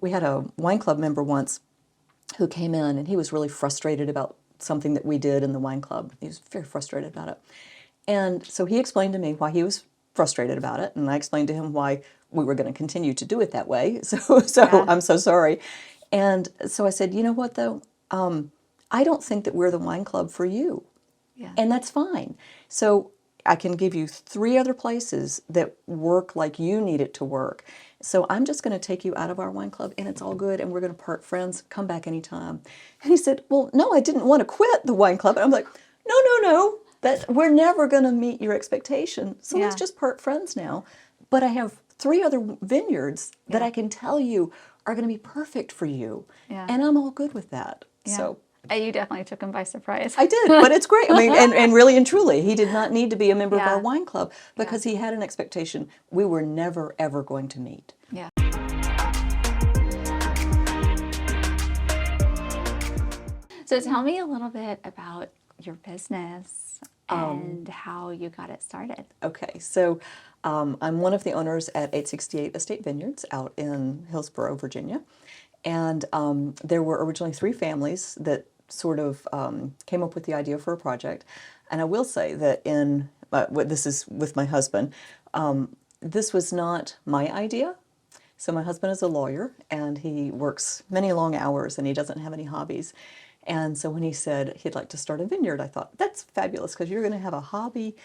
We had a wine club member once who came in, and he was really frustrated about something that we did in the wine club. He was very frustrated about it. And so he explained to me why he was frustrated about it, and I explained to him why we were going to continue to do it that way. So Yeah. I'm so sorry. And so I said, you know what though? I don't think that we're the wine club for you. Yeah. And that's fine. So I can give you 3 other places that work like you need it to work. So I'm just going to take you out of our wine club, and it's all good, and we're going to part friends. Come back anytime. And he said, well, no, I didn't want to quit the wine club. And I'm like, no. That we're never going to meet your expectation. So let's Yeah. just part friends now. But I have 3 other vineyards that Yeah. I can tell you are going to be perfect for you. Yeah. And I'm all good with that. Yeah. So You definitely took him by surprise. I did, but it's great. I mean, and really and truly, he did not need to be a member of our Yeah. wine club because he had an expectation we were never, ever going to meet. Yeah. So tell me a little bit about your business and how you got it started. Okay, so I'm one of the owners at 868 Estate Vineyards out in Hillsborough, Virginia. And there were originally 3 families that sort of came up with the idea for a project. And I will say that this is with my husband, this was not my idea. So my husband is a lawyer, and he works many long hours, and he doesn't have any hobbies. And so when he said he'd like to start a vineyard, I thought, that's fabulous, because you're going to have a hobby,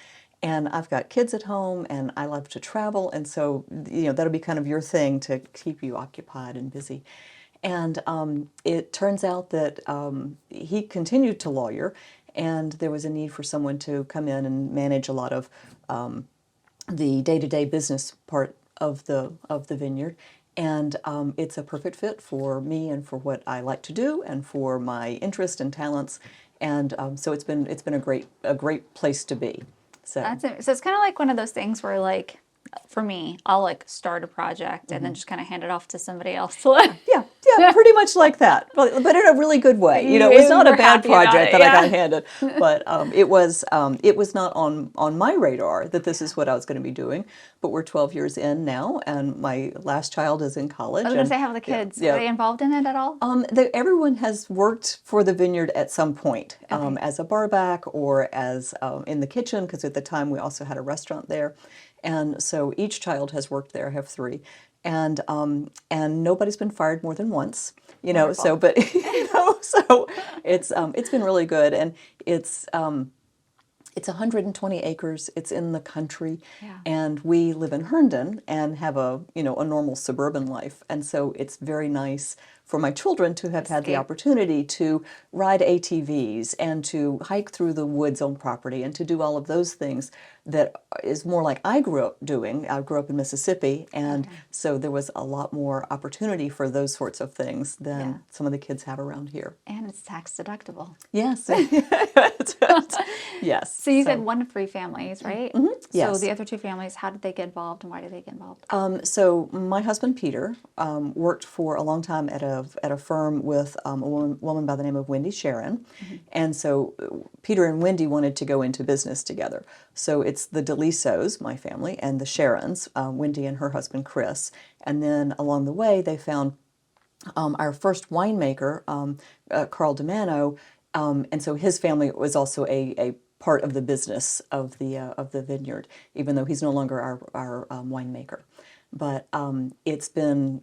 and I've got kids at home, and I love to travel, and so that'll be kind of your thing to keep you occupied and busy. And it turns out that he continued to lawyer, and there was a need for someone to come in and manage a lot of the day-to-day business part of the vineyard. And it's a perfect fit for me and for what I like to do and for my interest and talents. And so it's been a great place to be. So So it's kind of like one of those things where, like, for me, I'll like start a project and then just kind of hand it off to somebody else to let. yeah, pretty much like that, but in a really good way. It's not a You're bad happy about project it, that I yeah. got handed, but it was not on my radar that this is what I was going to be doing. But we're 12 years in now, and my last child is in college. I was going to say, how are the kids? yeah. Are they involved in it at all? Everyone has worked for the vineyard at some point, Okay. as a barback or as in the kitchen, because at the time we also had a restaurant there. And so each child has worked there. I have 3. And nobody's been fired more than once, Wonderful. so, but, so it's been really good. And it's 120 acres. It's in the country, Yeah. and we live in Herndon and have a normal suburban life. And so it's very nice for my children to have had the Escape. opportunity to ride ATVs and to hike through the woods on property and to do all of those things that is more like I grew up doing. I grew up in Mississippi, and so there was a lot more opportunity for those sorts of things than some of the kids have around here. And it's tax deductible. Yes. Yes. So you said 1 to 3 families, right? Yes. So the other 2 families, how did they get involved and why did they get involved? So my husband Peter worked for a long time at a firm with a woman by the name of Wendy Sharon, and so Peter and Wendy wanted to go into business together. So it's the Delisos, my family, and the Sharons, Wendy and her husband Chris, and then along the way they found our first winemaker, Carl DeMano, and so his family was also a part of the business of the vineyard, even though he's no longer our winemaker. But it's been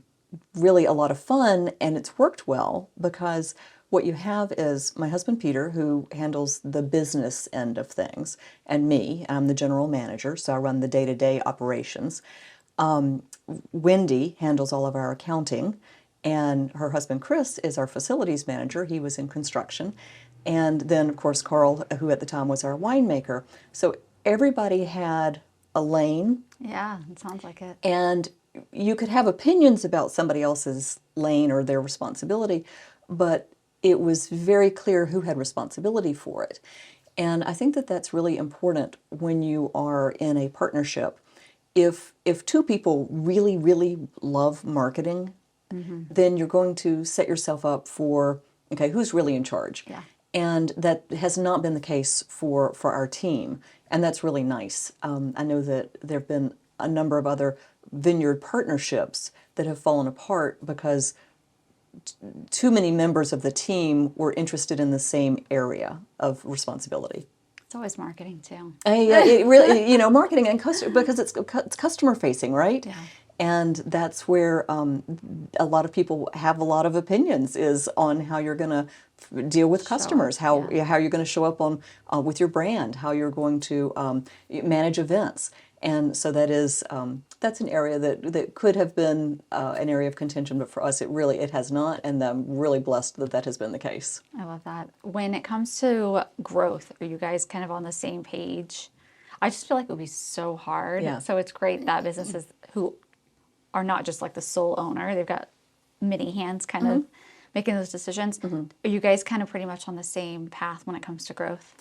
really a lot of fun, and it's worked well because what you have is my husband Peter, who handles the business end of things, and me, I'm the general manager, so I run the day-to-day operations. Wendy handles all of our accounting, and her husband Chris is our facilities manager. He was in construction. And then, of course, Carl, who at the time was our winemaker. So everybody had a lane, Yeah, it sounds like it. and you could have opinions about somebody else's lane or their responsibility, but it was very clear who had responsibility for it. And I think that that's really important when you are in a partnership. If 2 people really, really love marketing, then you're going to set yourself up for, okay, who's really in charge? Yeah. And that has not been the case for our team, and that's really nice. I know that there have been a number of other vineyard partnerships that have fallen apart because too many members of the team were interested in the same area of responsibility. It's always marketing too. Yeah, it really, marketing and customer, because it's customer facing, right? Yeah. And that's where a lot of people have a lot of opinions is on how you're going to deal with customers, how you're going to show up on with your brand, how you're going to manage events. And so that's an area that could have been an area of contention, but for us it has not, and I'm really blessed that has been the case. I love that. When it comes to growth, are you guys kind of on the same page? I just feel like it would be so hard. Yeah. So it's great that businesses who are not just like the sole owner, they've got many hands kind of making those decisions. Are you guys kind of pretty much on the same path when it comes to growth?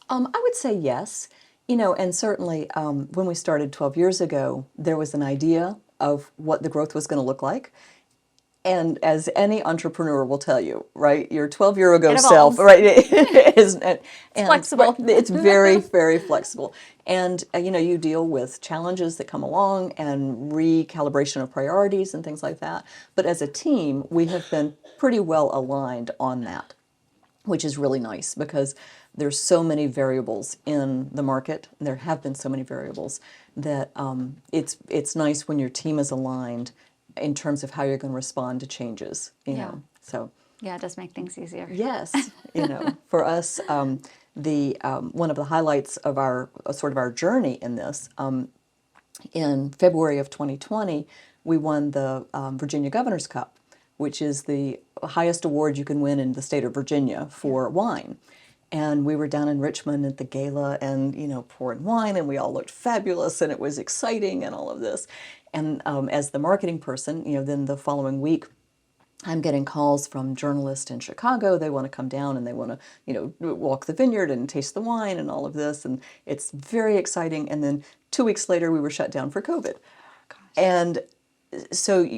I would say yes. And certainly when we started 12 years ago, there was an idea of what the growth was going to look like. And as any entrepreneur will tell you, right, your 12-year-ago self, right, is flexible. It's very, very flexible. And, you deal with challenges that come along and recalibration of priorities and things like that. But as a team, we have been pretty well aligned on that, which is really nice because there's so many variables in the market. And there have been so many variables that it's nice when your team is aligned in terms of how you're going to respond to changes, know. So yeah, it does make things easier. yes, for us, one of the highlights of our journey in this, in February of 2020, we won the Virginia Governor's Cup, which is the highest award you can win in the state of Virginia for wine. And we were down in Richmond at the gala and, pouring wine, and we all looked fabulous, and it was exciting and all of this. And as the marketing person, then the following week, I'm getting calls from journalists in Chicago. They want to come down and they want to, walk the vineyard and taste the wine and all of this. And it's very exciting. And then 2 weeks later, we were shut down for COVID. Gosh. And so,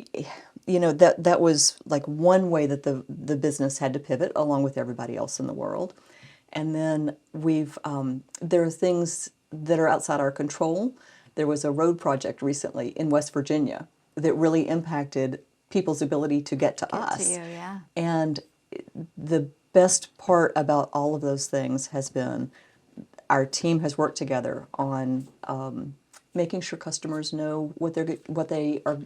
that was like one way that the business had to pivot along with everybody else in the world. And then there are things that are outside our control. There was a road project recently in West Virginia that really impacted people's ability to get to us. To you, yeah. And the best part about all of those things has been our team has worked together on making sure customers know what they are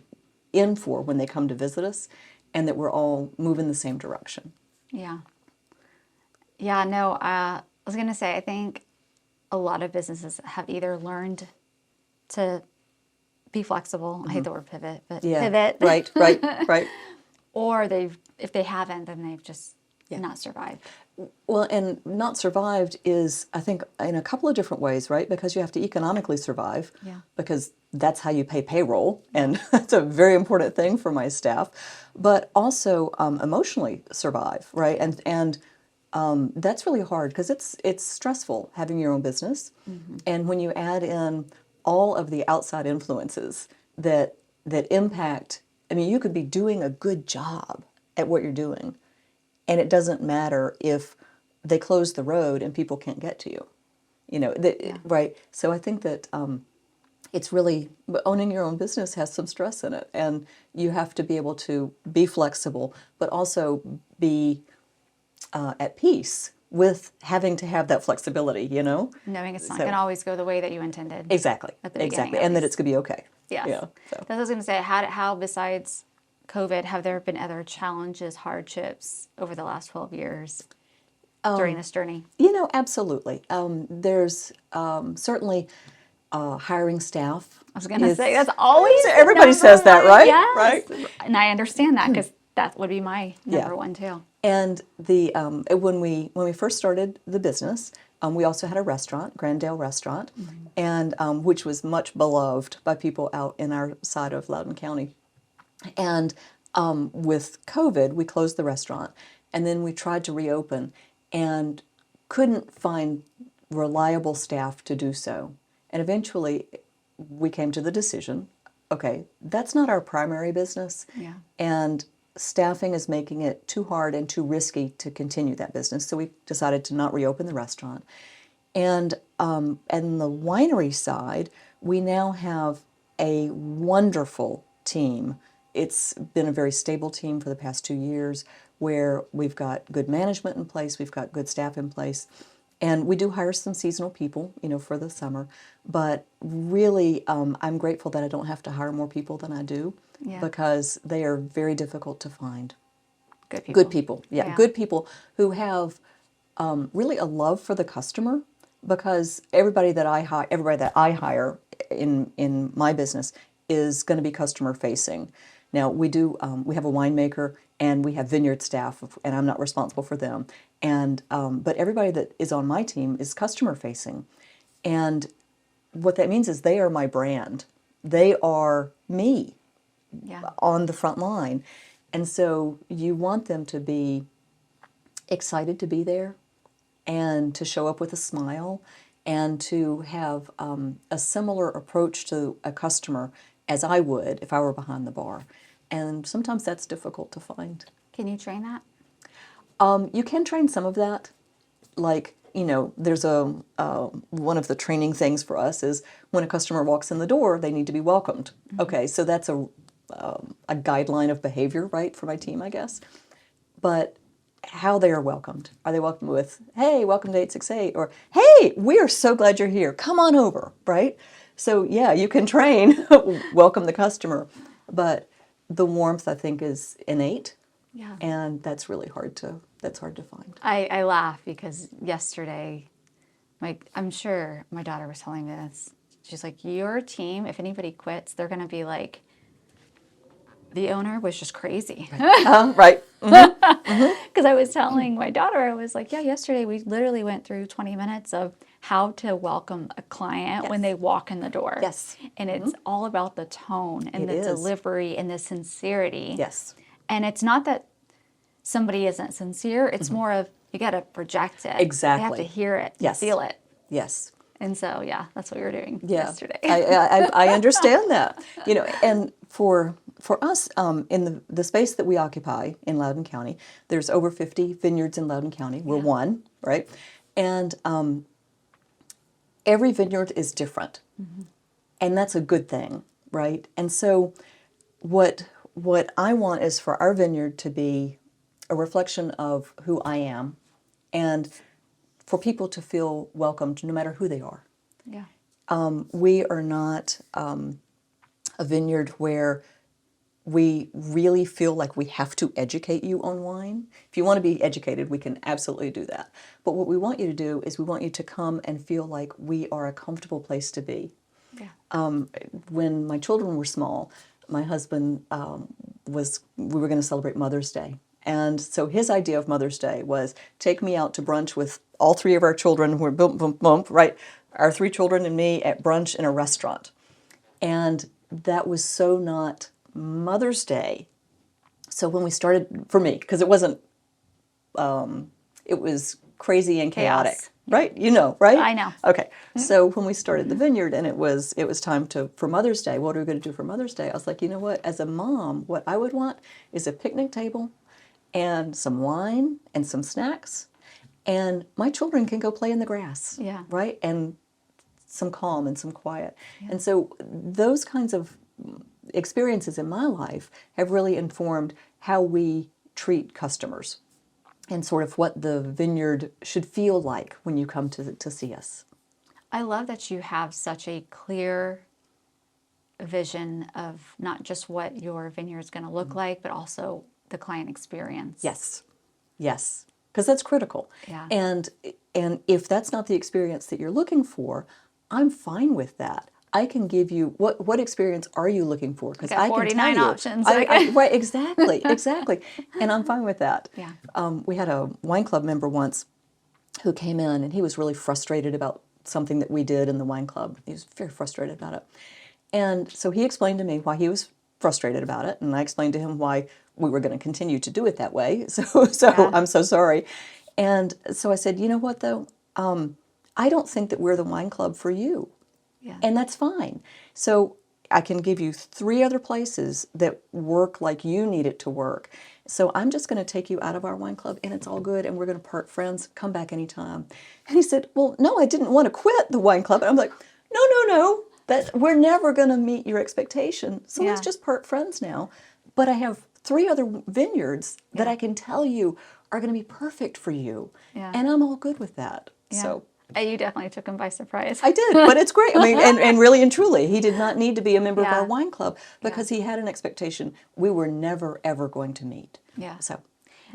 in for when they come to visit us, and that we're all moving the same direction. Yeah. Yeah, no, I was going to say, I think a lot of businesses have either learned to be flexible. I hate the word pivot, but pivot. Right. Or if they haven't, then they've just not survived. Well, and not survived is, I think, in a couple of different ways, right? Because you have to economically survive, because that's how you pay payroll, and that's a very important thing for my staff. But also emotionally survive, right? And that's really hard because it's stressful having your own business, and when you add in all of the outside influences that impact, I mean, you could be doing a good job at what you're doing, and it doesn't matter if they close the road and people can't get to you, right? So I think that it's really, owning your own business has some stress in it, and you have to be able to be flexible, but also be at peace with having to have that flexibility, Knowing it's not going to always go the way that you intended. Exactly. At the beginning, and that it's going to be okay. Yes. Yeah. So. That's what I was going to say. How besides COVID, have there been other challenges, hardships over the last 12 years during this journey? Absolutely. There's certainly hiring staff. I was going to say, that's always everybody says that, right? Yes. Right. And I understand that because that would be my number one too. And when we first started the business, we also had a restaurant, Grandale Restaurant, and which was much beloved by people out in our side of Loudoun County. And with COVID, we closed the restaurant, and then we tried to reopen and couldn't find reliable staff to do so. And eventually, we came to the decision, okay, that's not our primary business, and staffing is making it too hard and too risky to continue that business. So we decided to not reopen the restaurant. And the winery side, we now have a wonderful team. It's been a very stable team for the past 2 years where we've got good management in place, we've got good staff in place, and we do hire some seasonal people, for the summer. But really, I'm grateful that I don't have to hire more people than I do because they are very difficult to find. Good people. Good people, yeah. Good people who have really a love for the customer, because everybody that I hire in my business is going to be customer facing. Now we have a winemaker and we have vineyard staff, and I'm not responsible for them. And but everybody that is on my team is customer facing, and what that means is they are my brand. They are me on the front line, and so you want them to be excited to be there, and to show up with a smile, and to have a similar approach to a customer as I would if I were behind the bar. And sometimes that's difficult to find. Can you train that? You can train some of that. Like, there's one of the training things for us is when a customer walks in the door, they need to be welcomed. Mm-hmm. Okay, so that's a guideline of behavior, right, for my team, I guess. But how they are welcomed. Are they welcomed with, hey, welcome to 868, or hey, we are so glad you're here, come on over, right? So yeah, you can train, welcome the customer, but the warmth, I think, is innate, and that's really hard to find. I laugh because yesterday, I'm sure my daughter was telling me this. She's like, your team, if anybody quits, they're going to be like, the owner was just crazy. Right. Because I was telling my daughter, I was like, yesterday we literally went through 20 minutes of how to welcome a client when they walk in the door. Yes. And it's all about the tone and the delivery and the sincerity. Yes. And it's not that somebody isn't sincere. It's more of, you got to project it. Exactly. They have to hear it, feel it. Yes. And so, that's what we were doing yesterday. I understand that. And for us, in the space that we occupy in Loudoun County, there's over 50 vineyards in Loudoun County. We're one, right? And every vineyard is different. Mm-hmm. And that's a good thing, right? And so what I want is for our vineyard to be a reflection of who I am, and for people to feel welcomed no matter who they are. Yeah. We are not a vineyard where we really feel like we have to educate you on wine. If you want to be educated, we can absolutely do that. But what we want you to do is we want you to come and feel like we are a comfortable place to be. Yeah. When my children were small, my husband we were going to celebrate Mother's Day. And so his idea of Mother's Day was take me out to brunch with all three of our children who were boom, boom, boom, right? Our 3 children and me at brunch in a restaurant. And that was so not Mother's Day. So when we started, for me, because it wasn't, it was crazy and chaotic, Chaos. Right? Right? I know. Okay. Mm-hmm. So when we started the vineyard and it was time for Mother's Day, what are we going to do for Mother's Day? I was like, you know what? As a mom, what I would want is a picnic table and some wine and some snacks, and my children can go play in the grass, right? And some calm and some quiet. Yeah. And so those kinds of experiences in my life have really informed how we treat customers and sort of what the vineyard should feel like when you come to see us. I love that you have such a clear vision of not just what your vineyard is going to look like, but also the client experience. Yes, because that's critical. Yeah. And if that's not the experience that you're looking for, I'm fine with that. I can give you what experience are you looking for? Because I can 49 tell you, options. Right, exactly, and I'm fine with that. Yeah. We had a wine club member once who came in, and he was really frustrated about something that we did in the wine club. He was very frustrated about it, and so he explained to me why he was frustrated about it, and I explained to him why we were going to continue to do it that way. So I'm so sorry. And so I said, you know what though, I don't think that we're the wine club for you. Yeah. And that's fine. So I can give you 3 other places that work like you need it to work. So I'm just going to take you out of our wine club, and it's all good, and we're going to part friends. Come back anytime. And he said, well, no, I didn't want to quit the wine club. And I'm like, no. that we're never going to meet your expectation. So let's Yeah. just part friends now. But I have 3 other vineyards that Yeah. I can tell you are going to be perfect for you. Yeah. And I'm all good with that. Yeah. So You definitely took him by surprise. I did, but it's great. I mean, and really and truly, he did not need to be a member of our Yeah. wine club because he had an expectation we were never, ever going to meet. Yeah. So,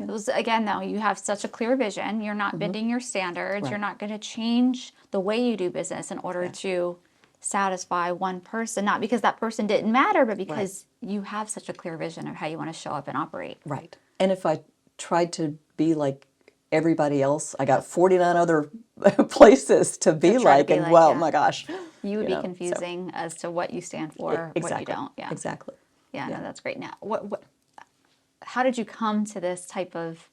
It was, again, though, you have such a clear vision. You're not bending your standards. Right. You're not going to change the way you do business in order to satisfy one person. Not because that person didn't matter, but because you have such a clear vision of how you want to show up and operate. right. And if I tried to be like everybody else, I got 49 other places to be try to like, be and like, well, yeah. my gosh. You would know, be so- confusing as to what you stand for, Exactly. what you don't. Yeah. Exactly. Yeah, Yeah. no, that's great. Now, how did you come to this type of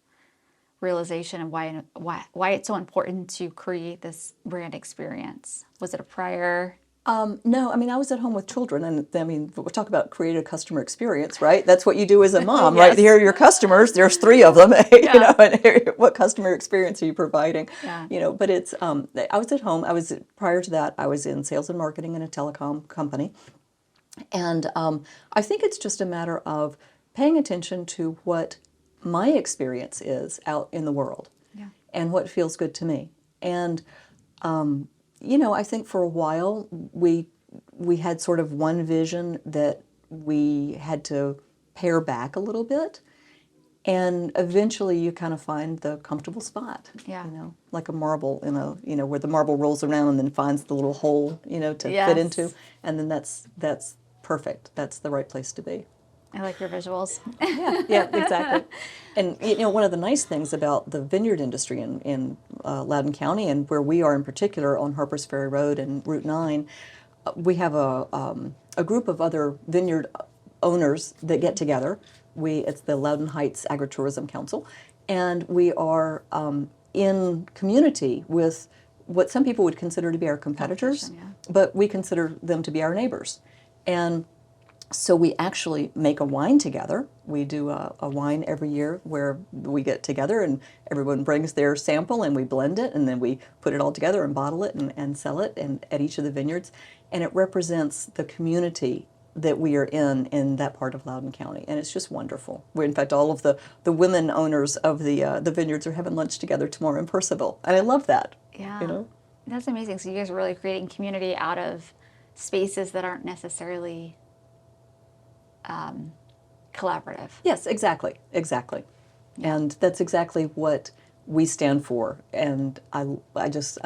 realization of why it's so important to create this brand experience? Was it a prior? No, I mean, I was at home with children, and I mean, we talk about create a customer experience, right? That's what you do as a mom, right? Yes. Here are your customers. There's 3 of them, Yeah. you know, and here, what customer experience are you providing? Yeah. You know, but it's, I was at home. Prior to that, I was in sales and marketing in a telecom company. And I think it's just a matter of paying attention to what my experience is out in the world Yeah. and what feels good to me. And you know, I think for a while we had sort of one vision that we had to pare back a little bit, and eventually you kind of find the comfortable spot. Yeah. You know, like a marble in a, you know, where the marble rolls around and then finds the little hole, you know, to Yes. fit into, and then that's perfect. That's the right place to be. I like your visuals. Yeah, exactly. And you know, one of the nice things about the vineyard industry in Loudoun County, and where we are in particular on Harpers Ferry Road and Route 9, we have a group of other vineyard owners that get together. It's the Loudoun Heights Agritourism Council, and we are in community with what some people would consider to be our competitors, Competition, but we consider them to be our neighbors. And so we actually make a wine together. We do a wine every year where we get together and everyone brings their sample and we blend it, and then we put it all together and bottle it and sell it at each of the vineyards. And it represents the community that we are in that part of Loudoun County. And it's just wonderful. In fact, all of the women owners of the vineyards are having lunch together tomorrow in Percival. And I love that. Yeah. You know? That's amazing. So you guys are really creating community out of spaces that aren't necessarily collaborative. Yes, exactly. And that's exactly what we stand for. And I'm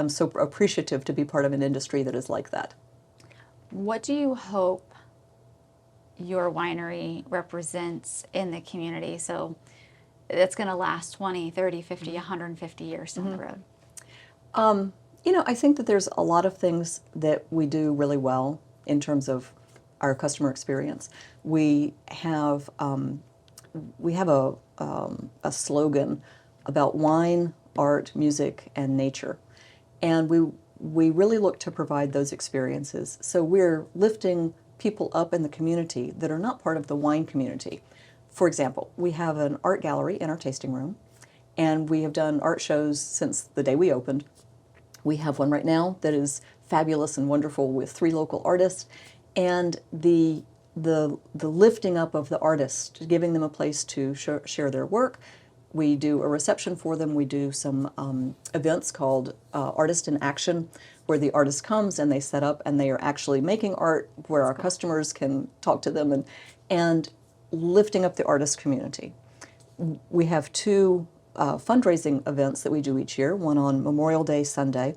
so appreciative to be part of an industry that is like that. What do you hope your winery represents in the community? So it's going to last 20, 30, 50, 150 years down the road. You know, I think that there's a lot of things that we do really well in terms of our customer experience. We have a slogan about wine, art, music, and nature, and we really look to provide those experiences. So we're lifting people up in the community that are not part of the wine community. For example, we have an art gallery in our tasting room, and we have done art shows since the day we opened. We have one right now that is fabulous and wonderful with 3 local artists, and the lifting up of the artists, giving them a place to share their work. We do a reception for them. We do some events called Artist in Action, where the artist comes and they set up and they are actually making art, where our customers can talk to them and lifting up the artist community. We have 2 fundraising events that we do each year, one on Memorial Day Sunday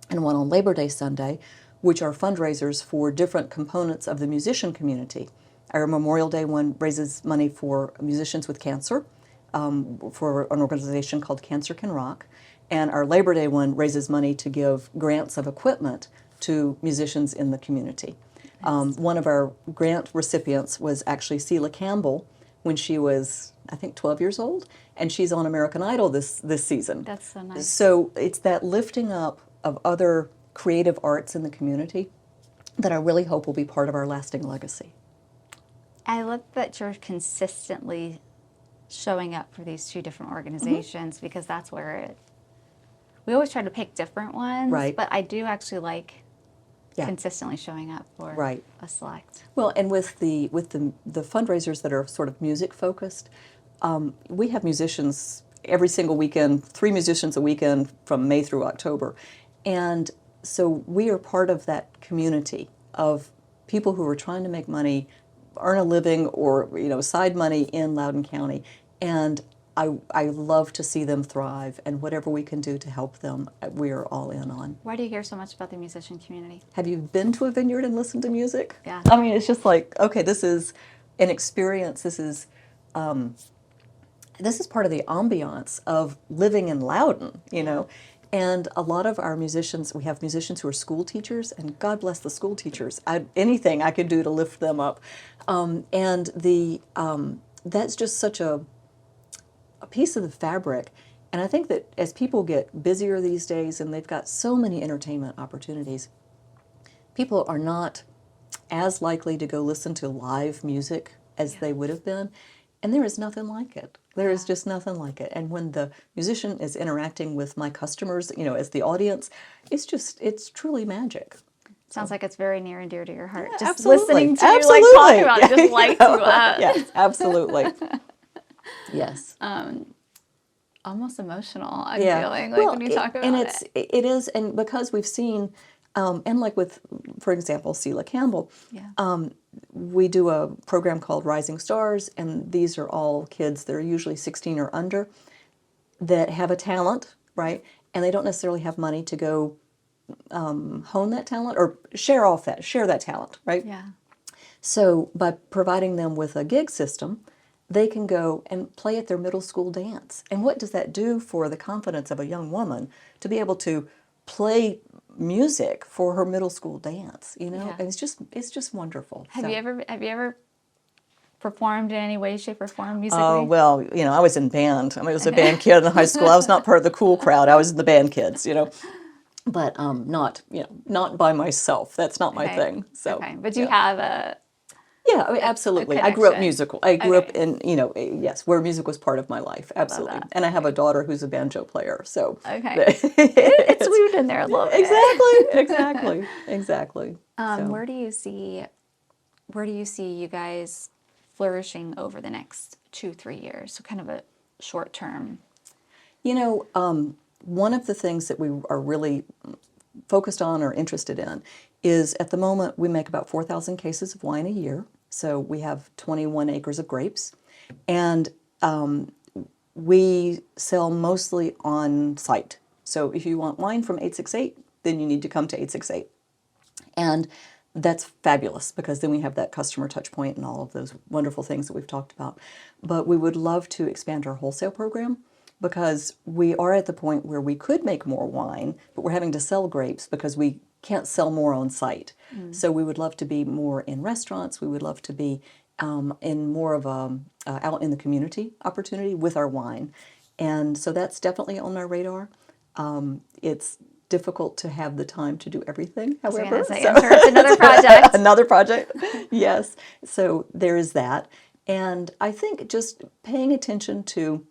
and one on Labor Day Sunday, which are fundraisers for different components of the musician community. Our Memorial Day one raises money for musicians with cancer, for an organization called Cancer Can Rock, and our Labor Day one raises money to give grants of equipment to musicians in the community. One of our grant recipients was actually Celia Campbell when she was, I think, 12 years old, and she's on American Idol this season. That's so nice. So it's that lifting up of other creative arts in the community that I really hope will be part of our lasting legacy. I love that you're consistently showing up for these 2 different organizations, because that's where we always try to pick different ones. Right. But I do actually like Yeah. consistently showing up for Right. a select. Well, and with the fundraisers that are sort of music focused, we have musicians every single weekend, 3 musicians a weekend from May through October, and so we are part of that community of people who are trying to make money, earn a living, or side money in Loudoun County, and I love to see them thrive, and whatever we can do to help them, we are all in on. Why do you hear so much about the musician community? Have you been to a vineyard and listened to music? Yeah. I mean, it's just like, okay, this is an experience. This is part of the ambiance of living in Loudoun, And a lot of our musicians, we have musicians who are school teachers, and God bless the school teachers. Anything I could do to lift them up. And that's just such a piece of the fabric. And I think that as people get busier these days and they've got so many entertainment opportunities, people are not as likely to go listen to live music as they would have been. And there is nothing like it. There is just nothing like it. And when the musician is interacting with my customers, as the audience, it's truly magic. Sounds like it's very near and dear to your heart. Yeah, just absolutely. listening to Absolutely. you talk about it just lights you up. Yes, absolutely. Yes. Almost emotional, I'm feeling when you talk about it. It is, and because we've seen, and like with, for example, Sela Campbell, we do a program called Rising Stars, and these are all kids that are usually 16 or under that have a talent, right? And they don't necessarily have money to go hone that talent or share that talent, right? Yeah. So by providing them with a gig system, they can go and play at their middle school dance. And what does that do for the confidence of a young woman to be able to play music for her middle school dance? And it's just wonderful. Have you ever performed in any way, shape, or form musically? Oh, well, I was in band. I was a band kid in high school. I was not part of the cool crowd. I was in the band kids, But not by myself. That's not my thing. So, but you have a... Yeah, I mean, absolutely. I grew up musical. I grew up in, yes, where music was part of my life. Absolutely. And I have a daughter who's a banjo player. So it's weaved in there a little bit. Exactly. So. Where do you see you guys flourishing over the next 2-3 years? So kind of a short term. One of the things that we are really focused on or interested in is, at the moment, we make about 4,000 cases of wine a year. So we have 21 acres of grapes. And we sell mostly on site. So if you want wine from 868, then you need to come to 868. And that's fabulous, because then we have that customer touch point and all of those wonderful things that we've talked about. But we would love to expand our wholesale program, because we are at the point where we could make more wine, but we're having to sell grapes because we can't sell more on site. So we would love to be more in restaurants. We would love to be in more of a out in the community opportunity with our wine. And so that's definitely on our radar. It's difficult to have the time to do everything, however. It's another project. Another project, yes. So there is that. And I think just paying attention to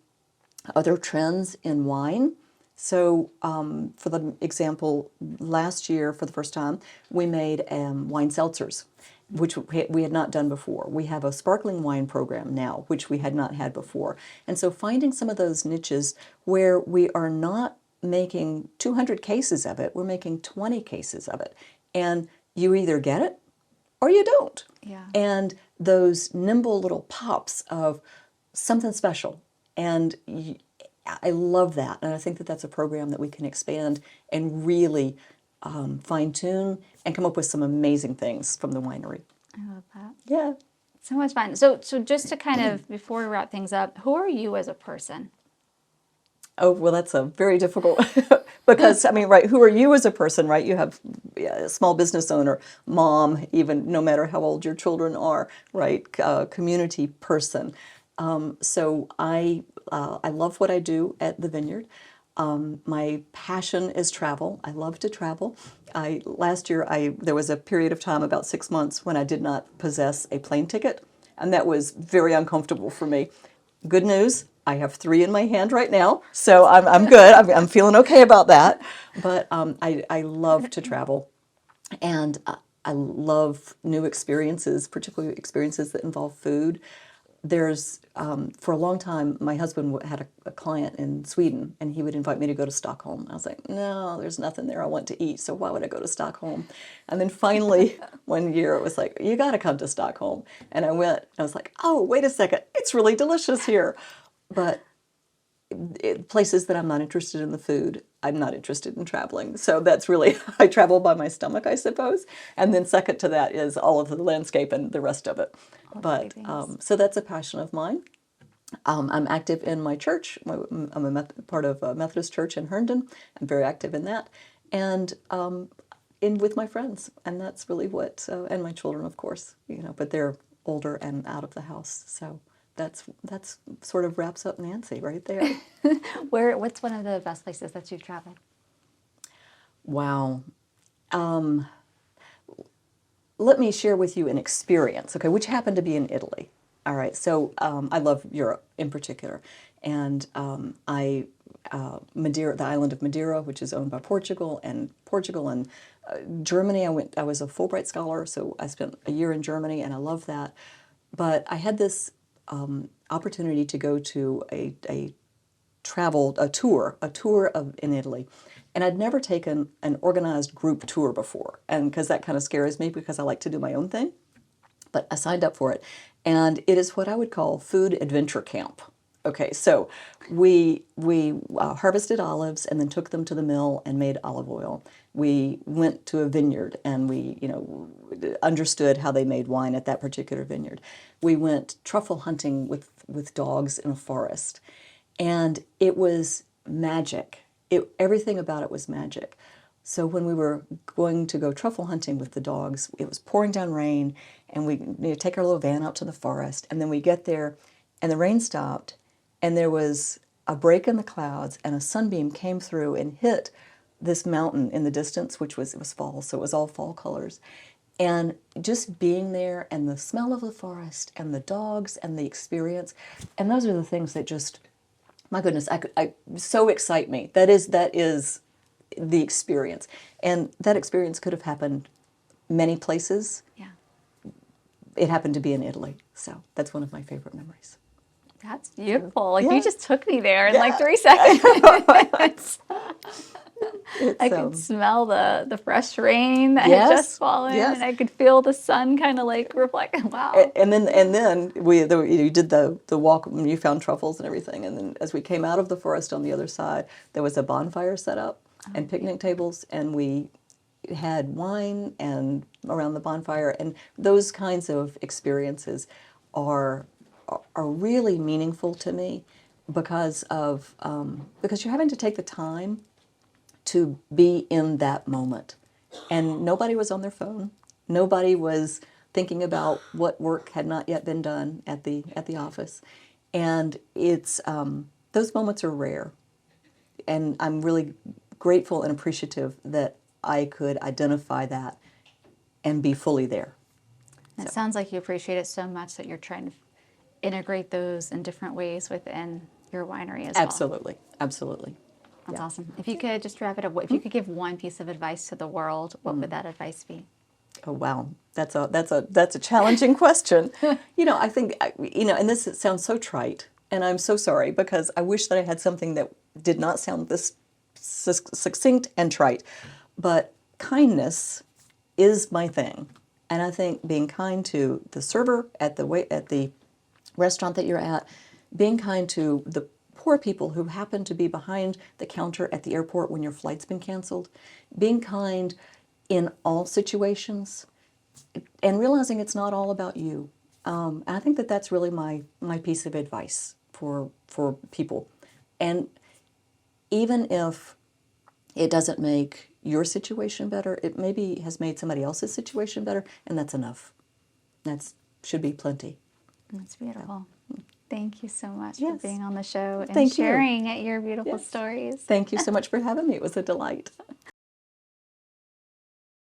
other trends in wine. So, for the example, last year, for the first time, we made wine seltzers, which we had not done before. We have a sparkling wine program now, which we had not had before. And so finding some of those niches where we are not making 200 cases of it, we're making 20 cases of it. And you either get it or you don't. Yeah. And those nimble little pops of something special. And I love that, and I think that that's a program that we can expand and really fine-tune and come up with some amazing things from the winery. I love that. Yeah. So much fun. So just to kind of, before we wrap things up, who are you as a person? Oh, well, that's a very difficult, because, I mean, right, who are you as a person, right? You have a small business owner, mom, even no matter how old your children are, right? Community person. So I love what I do at the vineyard. My passion is travel. I love to travel. Last year, there was a period of time, about 6 months, when I did not possess a plane ticket, and that was very uncomfortable for me. Good news, I have 3 in my hand right now, so I'm good. I'm feeling okay about that. But I love to travel. And I love new experiences, particularly experiences that involve food. There's, for a long time, my husband had a client in Sweden, and he would invite me to go to Stockholm. I was like, no, there's nothing there I want to eat, so why would I go to Stockholm? And then finally, one year, it was like, you got to come to Stockholm. And I went, and I was like, oh, wait a second, it's really delicious here. But places that I'm not interested in the food, I'm not interested in traveling. So that's really, I travel by my stomach, I suppose. And then second to that is all of the landscape and the rest of it. But so that's a passion of mine. I'm active in my church. I'm part of a Methodist church in Herndon. I'm very active in that. And in with my friends. And that's really what, and my children, of course, but they're older and out of the house. So that's sort of wraps up Nancy right there. What's one of the best places that you've traveled? Wow. Let me share with you an experience, okay, which happened to be in Italy. All right, so I love Europe in particular. And Madeira, the island of Madeira, which is owned by Portugal and Germany. I was a Fulbright scholar, so I spent a year in Germany, and I love that. But I had this opportunity to go to a tour in Italy. And I'd never taken an organized group tour before, and because that kind of scares me because I like to do my own thing. But I signed up for it, and it is what I would call food adventure camp. Okay, so we harvested olives and then took them to the mill and made olive oil. We went to a vineyard and we understood how they made wine at that particular vineyard. We went truffle hunting with dogs in a forest, and it was magic. Everything about it was magic. So when we were going to go truffle hunting with the dogs, it was pouring down rain, and we take our little van out to the forest, and then we get there, and the rain stopped, and there was a break in the clouds, and a sunbeam came through and hit this mountain in the distance, it was fall, so it was all fall colors. And just being there, and the smell of the forest, and the dogs, and the experience, and those are the things that just, my goodness, I so excite me. That is the experience. And that experience could have happened many places. Yeah. It happened to be in Italy. So that's one of my favorite memories. That's beautiful. Like, yeah. you just took me there in like 3 seconds. I could smell the fresh rain that had just fallen, and I could feel the sun kind of like reflect. Wow. And then you did the walk, and you found truffles and everything. And then as we came out of the forest on the other side, there was a bonfire set up and picnic tables, and we had wine and around the bonfire. And those kinds of experiences are really meaningful to me because you're having to take the time to be in that moment. And nobody was on their phone. Nobody was thinking about what work had not yet been done at the office. And it's those moments are rare. And I'm really grateful and appreciative that I could identify that and be fully there. It sounds like you appreciate it so much that you're trying to integrate those in different ways within your winery as well. Absolutely, absolutely. That's awesome. If you could just wrap it up, if you could give one piece of advice to the world, what would that advice be? Oh wow, that's a challenging question. I think and this sounds so trite, and I'm so sorry because I wish that I had something that did not sound this succinct and trite. But kindness is my thing, and I think being kind to the server at the restaurant that you're at, being kind to the poor people who happen to be behind the counter at the airport when your flight's been canceled, being kind in all situations, and realizing it's not all about you. I think that that's really my piece of advice for people. And even if it doesn't make your situation better, it maybe has made somebody else's situation better, and that's enough. That should be plenty. That's beautiful. Thank you so much Yes. for being on the show and Thank you. sharing your beautiful stories. Thank you so much for having me. It was a delight.